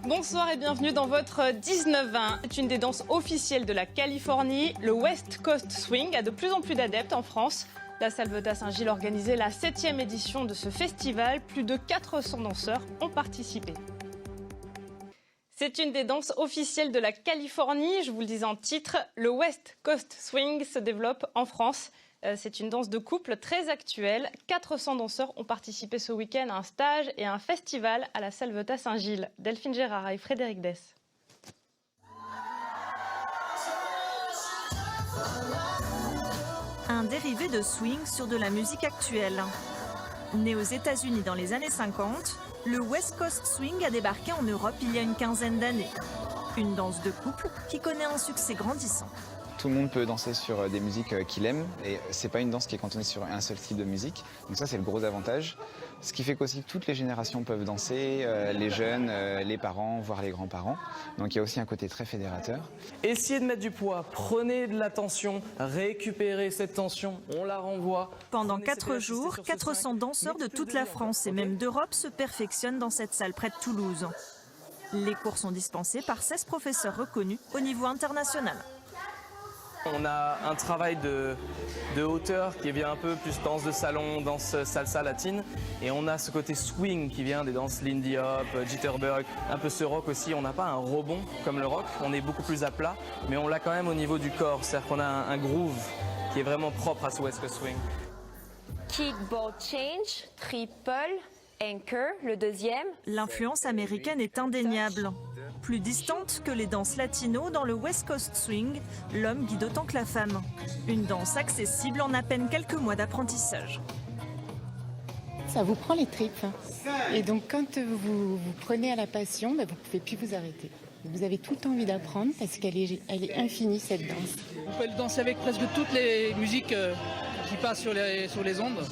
Bonsoir et bienvenue dans votre 19-20. C'est une des danses officielles de la Californie. Le West Coast Swing a de plus en plus d'adeptes en France. La Salvetat Saint-Gilles organisait la 7e édition de ce festival. Plus de 400 danseurs ont participé. C'est une des danses officielles de la Californie. Je vous le disais en titre, le West Coast Swing se développe en France. C'est une danse de couple très actuelle. 400 danseurs ont participé ce week-end à un stage et à un festival à la Salvetat Saint-Gilles. Delphine Gérard et Frédéric Dess. Un dérivé de swing sur de la musique actuelle. Né aux États-Unis dans les années 50, le West Coast Swing a débarqué en Europe il y a une quinzaine d'années. Une danse de couple qui connaît un succès grandissant. Tout le monde peut danser sur des musiques qu'il aime et c'est pas une danse qui est cantonnée sur un seul type de musique. Donc ça c'est le gros avantage. Ce qui fait qu'aussi toutes les générations peuvent danser, les jeunes, les parents, voire les grands-parents. Donc il y a aussi un côté très fédérateur. Essayez de mettre du poids, prenez de la tension, récupérez cette tension, on la renvoie. Pendant 4 jours, 400 danseurs de toute la France et même d'Europe se perfectionnent dans cette salle près de Toulouse. Les cours sont dispensés par 16 professeurs reconnus au niveau international. On a un travail de hauteur qui vient un peu plus danse de salon, danse salsa latine. Et on a ce côté swing qui vient des danses Lindy Hop, Jitterbug, un peu ce rock aussi. On n'a pas un rebond comme le rock, on est beaucoup plus à plat, mais on l'a quand même au niveau du corps. C'est-à-dire qu'on a un groove qui est vraiment propre à ce West Coast Swing. Kick, ball change, triple, anchor, le deuxième. L'influence américaine est indéniable. Plus distante que les danses latino, dans le West Coast Swing, l'homme guide autant que la femme. Une danse accessible en à peine quelques mois d'apprentissage. Ça vous prend les tripes. Et donc quand vous prenez à la passion, vous ne pouvez plus vous arrêter. Vous avez tout le temps envie d'apprendre parce qu'elle est infinie cette danse. Vous pouvez le danser avec presque toutes les musiques qui passent sur les ondes.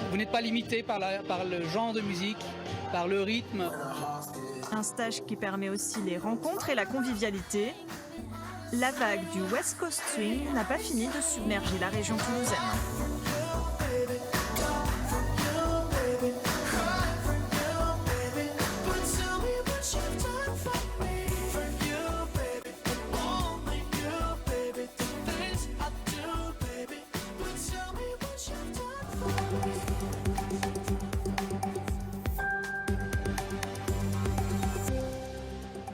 Vous n'êtes pas limité par le genre de musique, par le rythme. Un stage qui permet aussi les rencontres et la convivialité. La vague du West Coast Swing n'a pas fini de submerger la région toulousaine.